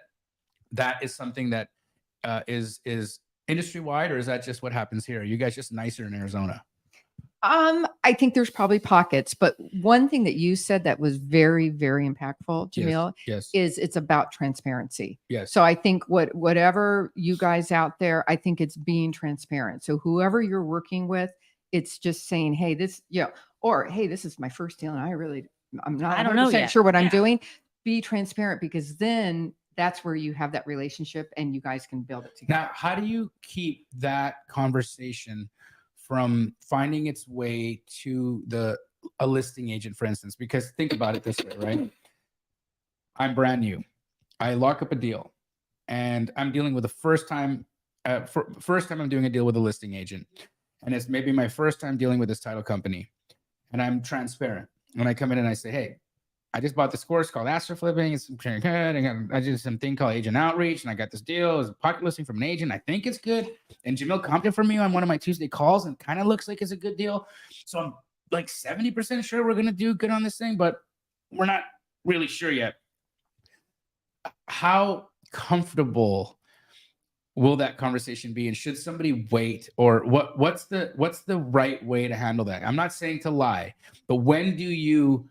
that is something that is industry-wide, or is that just what happens here? Are you guys just nicer in Arizona? I think there's probably pockets, but one thing that you said that was very, very impactful, Jamil, Yes. is it's about transparency. Yes. So I think whatever you guys out there, I think it's being transparent. So whoever you're working with, it's just saying, hey, or hey, this is my first deal and I'm not I don't know 100% yet. sure what I'm Yeah. doing. Be transparent because then that's where you have that relationship and you guys can build it together. Now, how do you keep that conversation from finding its way to a listing agent, for instance? Because think about it this way, right? I'm brand new. I lock up a deal and I'm dealing with the first time I'm doing a deal with a listing agent. And it's maybe my first time dealing with this title company. And I'm transparent. When I come in and I say, hey, I just bought this course called Astro Flipping. It's pretty good. I did something called agent outreach, and I got this deal. It's a pocket listing from an agent. I think it's good. And Jamil comped it for me on one of my Tuesday calls, and kind of looks like it's a good deal. So I'm like 70% sure we're going to do good on this thing, but we're not really sure yet. How comfortable will that conversation be? And should somebody wait, or what's the right way to handle that? I'm not saying to lie, but when do you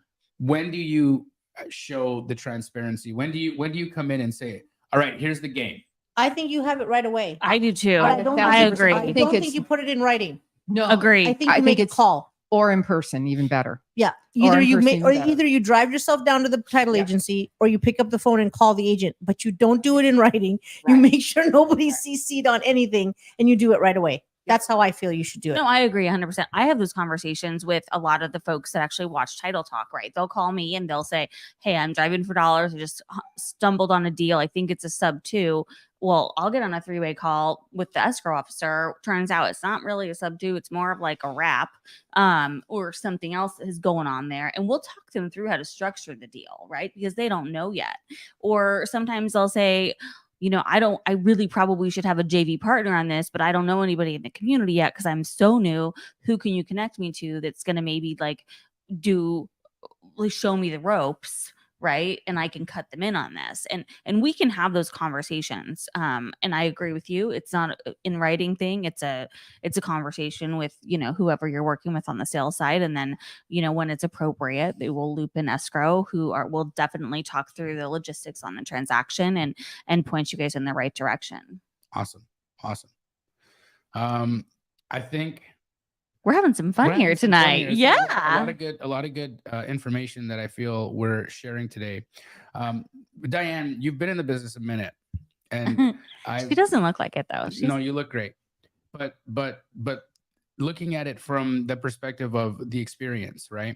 show the transparency? When do you come in and say, all right, here's the game? I think you have it right away. I do too. But I don't I think- agree. I don't think you put it in writing. No, Agree. I think you make a call. or in person, even better. Yeah. Or Either in you make, person or better. either you drive yourself down to the title Yeah. agency, or you pick up the phone and call the agent. But you don't do it in writing. You Right. make sure nobody's CC'd on anything, and you do it right away. That's how I feel you should do it. No, I agree 100%. I have those conversations with a lot of the folks that actually watch Title Talk, right? They'll call me and they'll say, hey, I'm driving for dollars. I just stumbled on a deal. I think it's a sub 2. Well, I'll get on a 3-way call with the escrow officer. Turns out it's not really a sub 2. It's more of like a wrap or something else is going on there. And we'll talk them through how to structure the deal, right? Because they don't know yet. Or sometimes they'll say, I really probably should have a JV partner on this, but I don't know anybody in the community yet because I'm so new. Who can you connect me to that's going to maybe show me the ropes, right? And I can cut them in on this. And we can have those conversations. And I agree with you. It's not in writing thing. It's a conversation with, whoever you're working with on the sales side. And then, when it's appropriate, they will loop in escrow will definitely talk through the logistics on the transaction and point you guys in the right direction. Awesome. I think we're having some fun here tonight. Yeah. A lot of good information that I feel we're sharing today. Diane, you've been in the business a minute, and she doesn't look like it though. No, you look great. But looking at it from the perspective of the experience, right?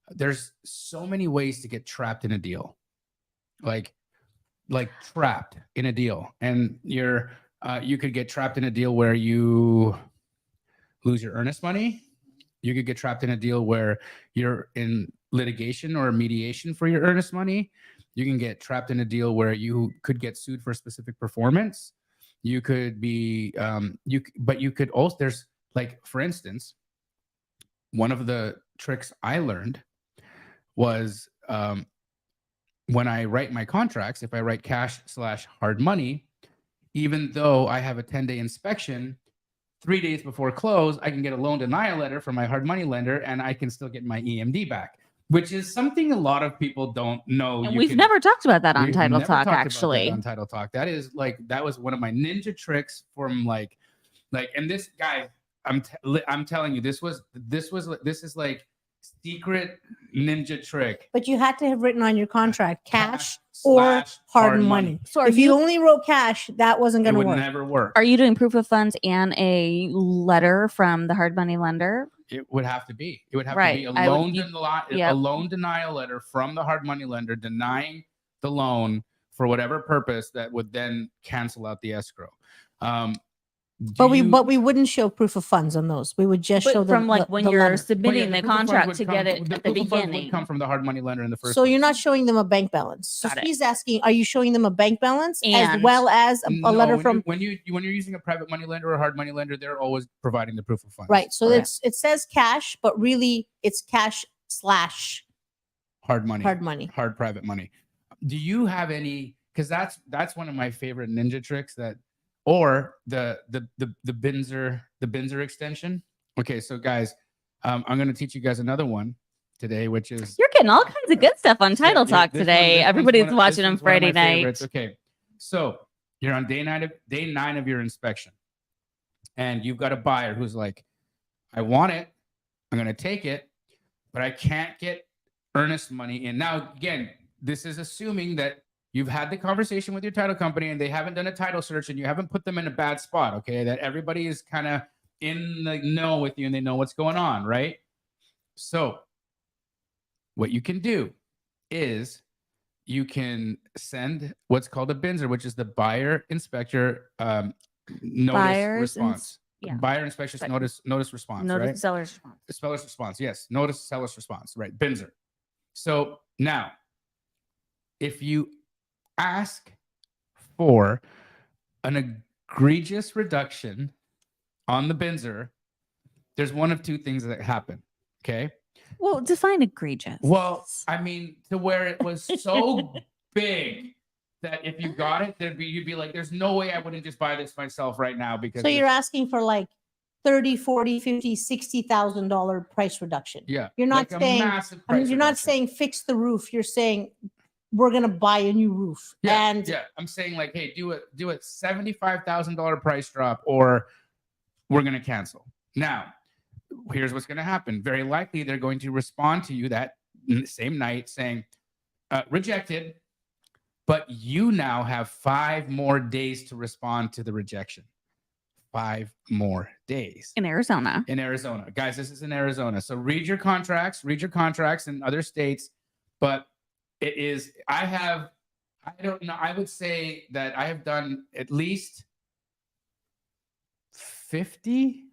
There's so many ways to get trapped in a deal, like trapped in a deal, and you could get trapped in a deal where you lose your earnest money. You could get trapped in a deal where you're in litigation or mediation for your earnest money. You can get trapped in a deal where you could get sued for specific performance. You could be, but you could also, there's for instance, one of the tricks I learned was when I write my contracts, if I write cash/hard money, even though I have a 10-day inspection, 3 days before close, I can get a loan denial letter from my hard money lender, and I can still get my EMD back, which is something a lot of people don't know. And we've never talked about that on Title Talk, actually. On Title Talk, that was one of my ninja tricks from and this guy, I'm telling you, this is like secret ninja trick. But you had to have written on your contract cash or hard money. So if you only wrote cash, that wasn't going to work. It would never work. Are you doing proof of funds and a letter from the hard money lender? It would have to be. It would have to be a loan denial letter from the hard money lender denying the loan for whatever purpose that would then cancel out the escrow. But we wouldn't show proof of funds on those. We would just show them when you're submitting the contract to get it at the beginning. Would come from the hard money lender in the first. So you're not showing them a bank balance. So he's asking, are you showing them a bank balance as well as a letter from? When you're using a private money lender or a hard money lender, they're always providing the proof of funds. Right. So it says cash, but really it's cash / hard money. Hard private money. Do you have any? Because that's one of my favorite ninja tricks or the Binzer extension. Okay, so guys, I'm going to teach you guys another one today, which is you're getting all kinds of good stuff on Title Talk today. Everybody's watching on Friday night. Favorites. Okay, so you're on day 9 of your inspection, and you've got a buyer who's like, I want it, I'm going to take it, but I can't get earnest money in. Now, again, this is assuming that you've had the conversation with your title company and they haven't done a title search and you haven't put them in a bad spot, okay? That everybody is kind of in the know with you and they know what's going on, right? So what you can do is you can send what's called a BINSR, which is the buyer inspector notice response. Buyer inspection notice response, right? Seller's response. Seller's response, yes. Notice seller's response, right? BINSR. So now, if you ask for an egregious reduction on the BINSR, there's one of two things that happen. Okay. Well, define egregious. Well, I mean, to where it was so big that if you got it, you'd be like, there's no way I wouldn't just buy this myself right now. Because so you're asking for like $30, $40, $50, $60,000 price reduction. Yeah. You're not saying, you're not saying fix the roof. You're saying we're going to buy a new roof. Yeah. I'm saying like, hey, do a $75,000 price drop or we're going to cancel. Now, here's what's going to happen. Very likely they're going to respond to you that same night saying, rejected, but you now have 5 more days to respond to the rejection. 5 more days. In Arizona. In Arizona. Guys, this is in Arizona. So read your contracts in other states. But it is, I don't know, I would say that I have done at least 50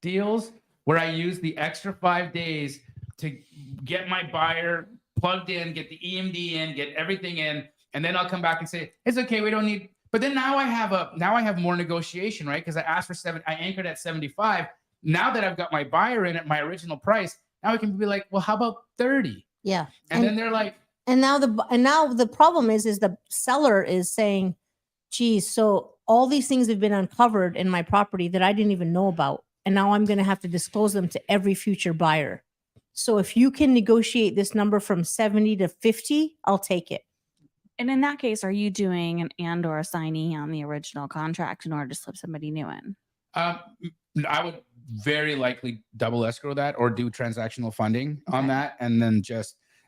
deals where I use the extra 5 days to get my buyer plugged in, get the EMD in, get everything in, and then I'll come back and say, it's okay, we don't need. But then now I have more negotiation, right? Because I asked for I anchored at 75. Now that I've got my buyer in at my original price, now I can be like, well, how about 30? Yeah. And then they're like, And now the problem is the seller is saying, geez, so all these things have been uncovered in my property that I didn't even know about. And now I'm going to have to disclose them to every future buyer. So if you can negotiate this number from 70 to 50, I'll take it. And in that case, are you doing an and or a signing on the original contract in order to slip somebody new in? I would very likely double escrow that or do transactional funding on that. And then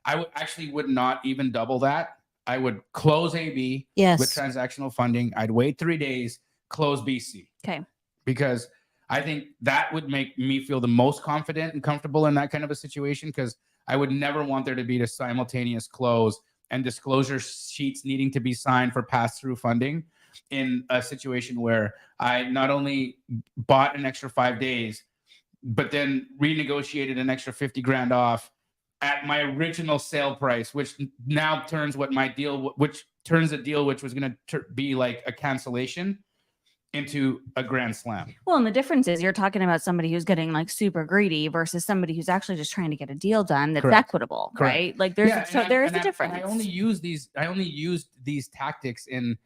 I would not even double that. I would close AB with transactional funding. I'd wait 3 days, close BC. Okay. Because I think that would make me feel the most confident and comfortable in that kind of a situation, because I would never want there to be a simultaneous close and disclosure sheets needing to be signed for pass-through funding in a situation where I not only bought an extra 5 days, but then renegotiated an extra 50 grand off at my original sale price, which now turns a deal which was going to be like a cancellation into a grand slam. Well, and the difference is you're talking about somebody who's getting like super greedy versus somebody who's actually just trying to get a deal done that's equitable, right? Like there is a difference. I only use these tactics in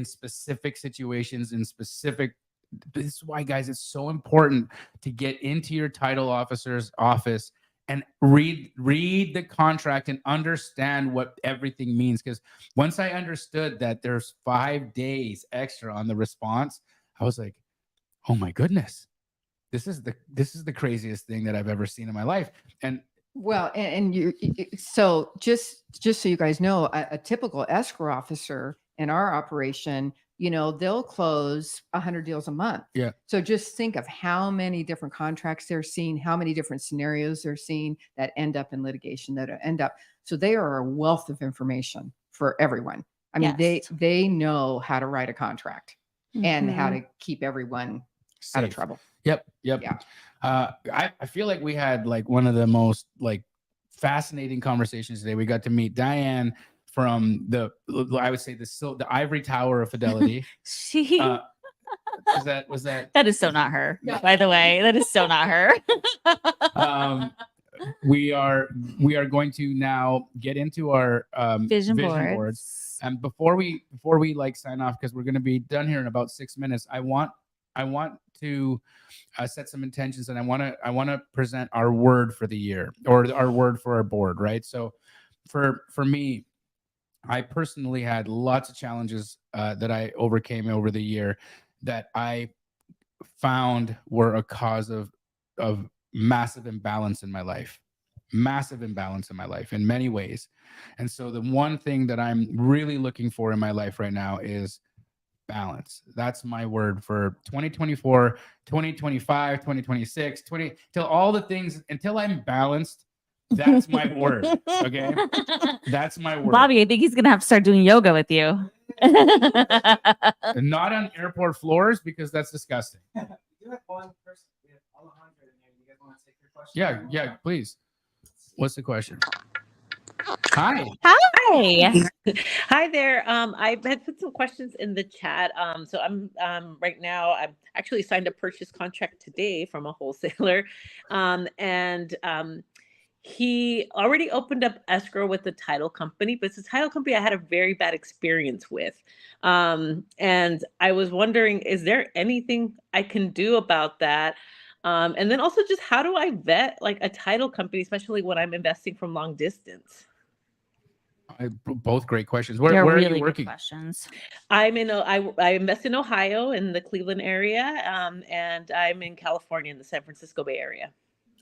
specific situations, this is why, guys, it's so important to get into your title officer's office and read the contract and understand what everything means. Because once I understood that there's 5 days extra on the response, I was like, oh my goodness, this is the craziest thing that I've ever seen in my life. And well, and so just so you guys know, a typical escrow officer in our operation, they'll close 100 deals a month. Yeah. So just think of how many different contracts they're seeing, how many different scenarios they're seeing that end up in litigation, so they are a wealth of information for everyone. I mean, they know how to write a contract and how to keep everyone out of trouble. Yep. Yeah. I feel like we had like one of the most like fascinating conversations today. We got to meet Diane from the ivory tower of Fidelity. Was that? That is so not her. Yeah. By the way, that is so not her. We are going to now get into our vision boards. And before we like sign off, because we're going to be done here in about 6 minutes, I want to set some intentions, and I want to present our word for the year, or our word for our board, right? So for me, I personally had lots of challenges that I overcame over the year that I found were a cause of massive imbalance in my life in many ways. And so the one thing that I'm really looking for in my life right now is balance. That's my word for 2024, 2025, 2026, till all the things, until I'm balanced. That's my word. Okay. That's my word. Bobby, I think he's going to have to start doing yoga with you. Not on airport floors, because that's disgusting. You have one person. We have Alejandro in here. You guys want to take your question? Yeah, please. What's the question? Hi. Hi there. I had put some questions in the chat. So I'm right now, I've actually signed a purchase contract today from a wholesaler. He already opened up escrow with the title company, but it's a title company I had a very bad experience with. And I was wondering, is there anything I can do about that? And then also just how do I vet like a title company, especially when I'm investing from long distance? Both great questions. Where are you working? Questions. I invest in Ohio in the Cleveland area, and I'm in California in the San Francisco Bay Area.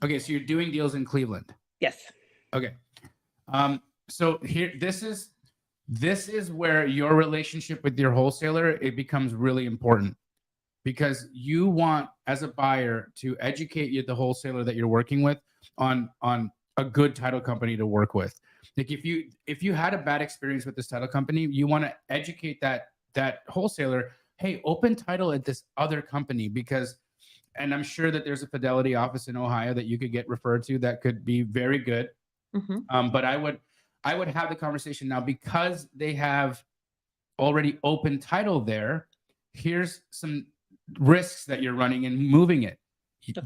Okay, so you're doing deals in Cleveland. Yes. Okay. So here, this is where your relationship with your wholesaler, it becomes really important. because you want, as a buyer, to educate the wholesaler that you're working with on a good title company to work with. Like if you had a bad experience with this title company, you want to educate that wholesaler, hey, open title at this other company, because, and I'm sure that there's a Fidelity office in Ohio that you could get referred to that could be very good. But I would have the conversation now, because they have already open title there. Here's some risks that you're running in moving it.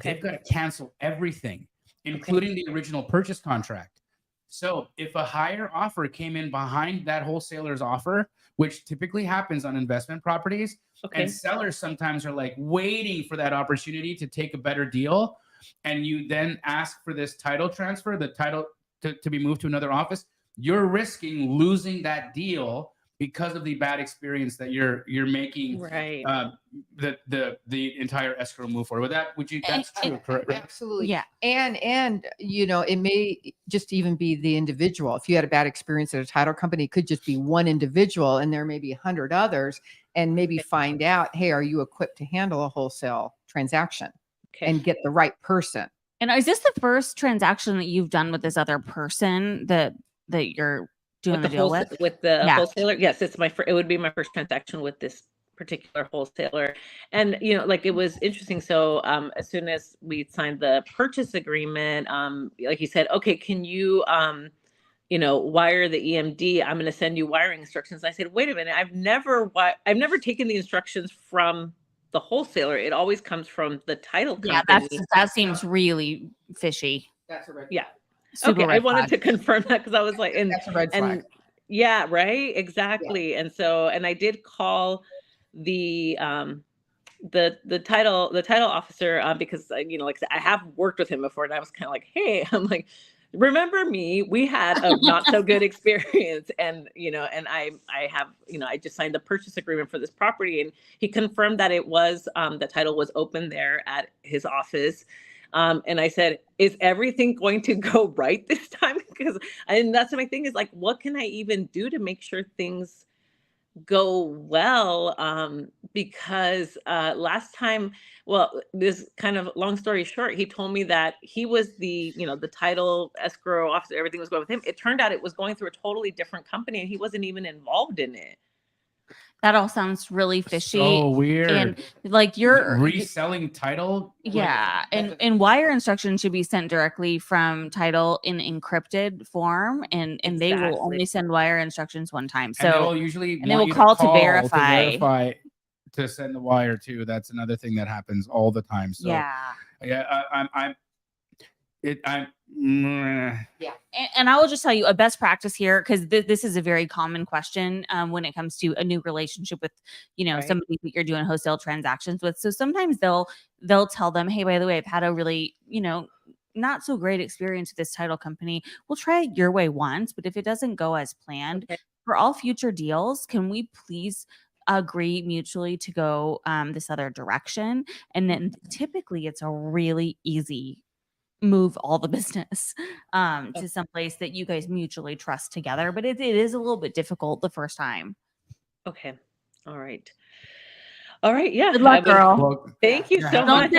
They've got to cancel everything, including the original purchase contract. So if a higher offer came in behind that wholesaler's offer, which typically happens on investment properties, and sellers sometimes are like waiting for that opportunity to take a better deal, and you then ask for this title transfer, the title to be moved to another office, you're risking losing that deal because of the bad experience that you're making the entire escrow move forward. That's true, correct? Absolutely. Yeah. And you know, it may just even be the individual. If you had a bad experience at a title company, it could just be one individual, and there may be 100 others, and maybe find out, hey, are you equipped to handle a wholesale transaction and get the right person? And is this the first transaction that you've done with this other person that you're doing the deal with? With the wholesaler? Yes, it would be my first transaction with this particular wholesaler. And, you know, like, it was interesting. So as soon as we signed the purchase agreement, like he said, okay, can you, you know, wire the EMD? I'm going to send you wiring instructions. I said, wait a minute, I've never taken the instructions from the wholesaler. It always comes from the title company. Yeah, that seems really fishy. That's a red flag. Super okay, I wanted to confirm that, because I was like, that's a red flag. Yeah, right, exactly. Yeah. And so, and I did call the title officer, because, you know, like I have worked with him before, and I was kind of like, hey, I'm like, remember me? We had a not so good experience, and, you know, and I have, you know, I just signed the purchase agreement for this property, and he confirmed that it was the title was open there at his office. And I said, is everything going to go right this time? And that's my thing, is like, what can I even do to make sure things go well? Because last time, well, this kind of long story short, he told me that he was the title escrow officer, everything was going with him. It turned out it was going through a totally different company, and he wasn't even involved in it. That all sounds really fishy. So weird. And like, you're reselling title. Yeah. And wire instructions should be sent directly from title in encrypted form. And they will only send wire instructions one time. So they will call to verify. To send the wire too. That's another thing that happens all the time. So And I will just tell you a best practice here, because this is a very common question when it comes to a new relationship with, you know, somebody that you're doing wholesale transactions with. So sometimes they'll tell them, hey, by the way, I've had a really, you know, not so great experience with this title company. We'll try it your way once, but if it doesn't go as planned, for all future deals, can we please agree mutually to go this other direction? And then typically it's a really easy move all the business to some place that you guys mutually trust together, but it is a little bit difficult the first time. Okay. All right. Yeah. Good luck, girl. Well, thank you so much.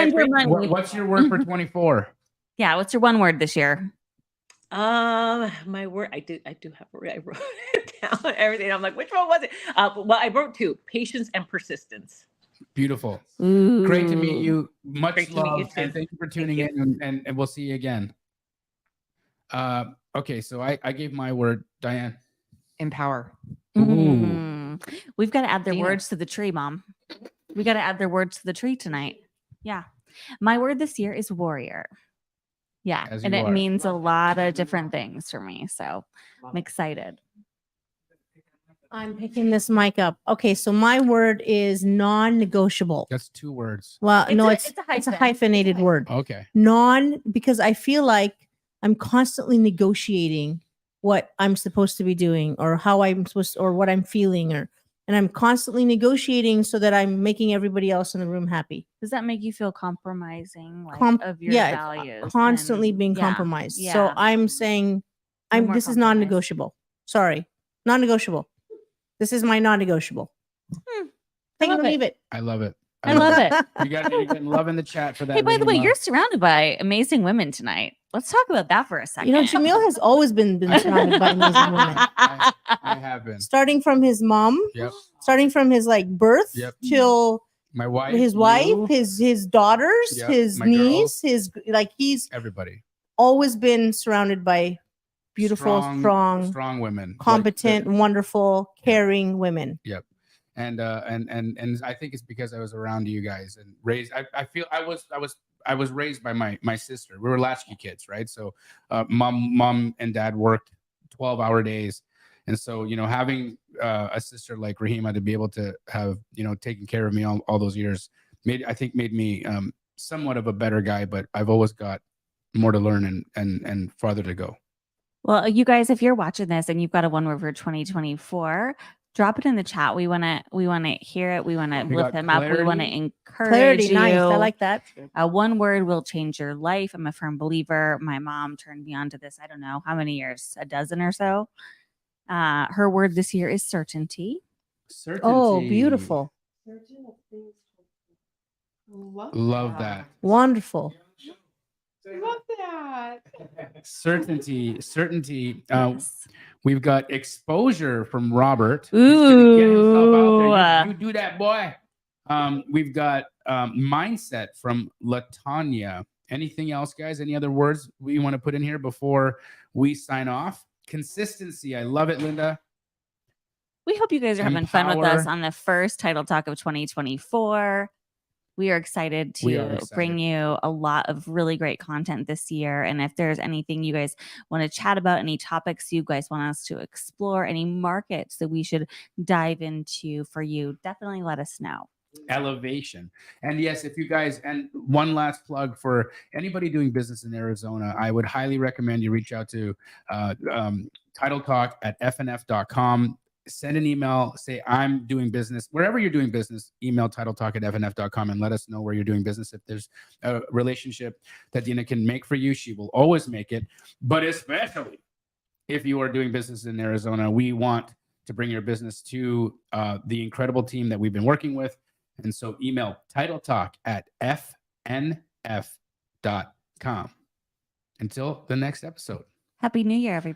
What's your word for 24? Yeah. What's your one word this year? My word, I do have a word. I wrote it down, everything. I'm like, which one was it? Well, I wrote two: patience and persistence. Beautiful. Ooh. Great to meet you. Much Great love, and thank you for tuning in, and we'll see you again. Okay, so I gave my word. Diane. Empower. Ooh. We've got to add their words to the tree, Mom. We got to add their words to the tree tonight. Yeah. My word this year is warrior. Yeah. And it means a lot of different things for me. So I'm excited. I'm picking this mic up. Okay, so my word is non-negotiable. That's two words. Well, it's a hyphenated word. Okay. Because I feel like I'm constantly negotiating what I'm supposed to be doing, or how I'm supposed to, or what I'm feeling, and I'm constantly negotiating so that I'm making everybody else in the room happy. Does that make you feel compromising of your values? Constantly being compromised. Yeah. So I'm saying this is non-negotiable. Sorry. Non-negotiable. This is my non-negotiable. Take it or leave it. I love it. I love it. You got love in the chat for that. Hey, by the way, Rahima. you're surrounded by amazing women tonight. Let's talk about that for a second. You know, Jamil has always been surrounded by amazing women. I have been. Starting from his mom, Yep. starting from his like birth Yep. till My wife. his wife, you, his daughters, Yep, his my niece, his like he's everybody. always been surrounded by beautiful, strong, women, competent, Like wonderful, caring women. and I think it's because I was around you guys and raised. I feel I was raised by my sister. We were latchkey kids, right? So, mom and dad worked 12-hour days, and so having a sister like Rahima to be able to have taken care of me all those years made me somewhat of a better guy. But I've always got more to learn and farther to go. Well, you guys, if you're watching this and you've got a one word for 2024, drop it in the chat. We want to hear it. We want to lift them up. We want to encourage Clarity, you. nice. I like that. One word will change your life. I'm a firm believer. My mom turned me on to this. I don't know how many years, a dozen or so. Her word this year is certainty. Certainty. Oh, beautiful. Love that. Wonderful. Love that. Certainty. Yes. We've got exposure from Robert. Ooh. He's gonna get himself out there. You do that, boy. We've got mindset from Latanya. Anything else, guys? Any other words we want to put in here before we sign off? Consistency. I love it, Linda. We hope you guys are having fun with us on the first Title Talk of 2024. We are excited to bring you a lot of really great content this year. And if there's anything you guys want to chat about, any topics you guys want us to explore, any markets that we should dive into for you, definitely let us know. Elevation. And yes, if you guys, and one last plug for anybody doing business in Arizona, I would highly recommend you reach out to titletalk@fnf.com. Send an email, say I'm doing business wherever you're doing business. Email titletalk@fnf.com and let us know where you're doing business. If there's a relationship that Dina can make for you, she will always make it. But especially if you are doing business in Arizona, we want to bring your business to the incredible team that we've been working with. And so email titletalk@fnf.com. Until the next episode. Happy New Year, everybody.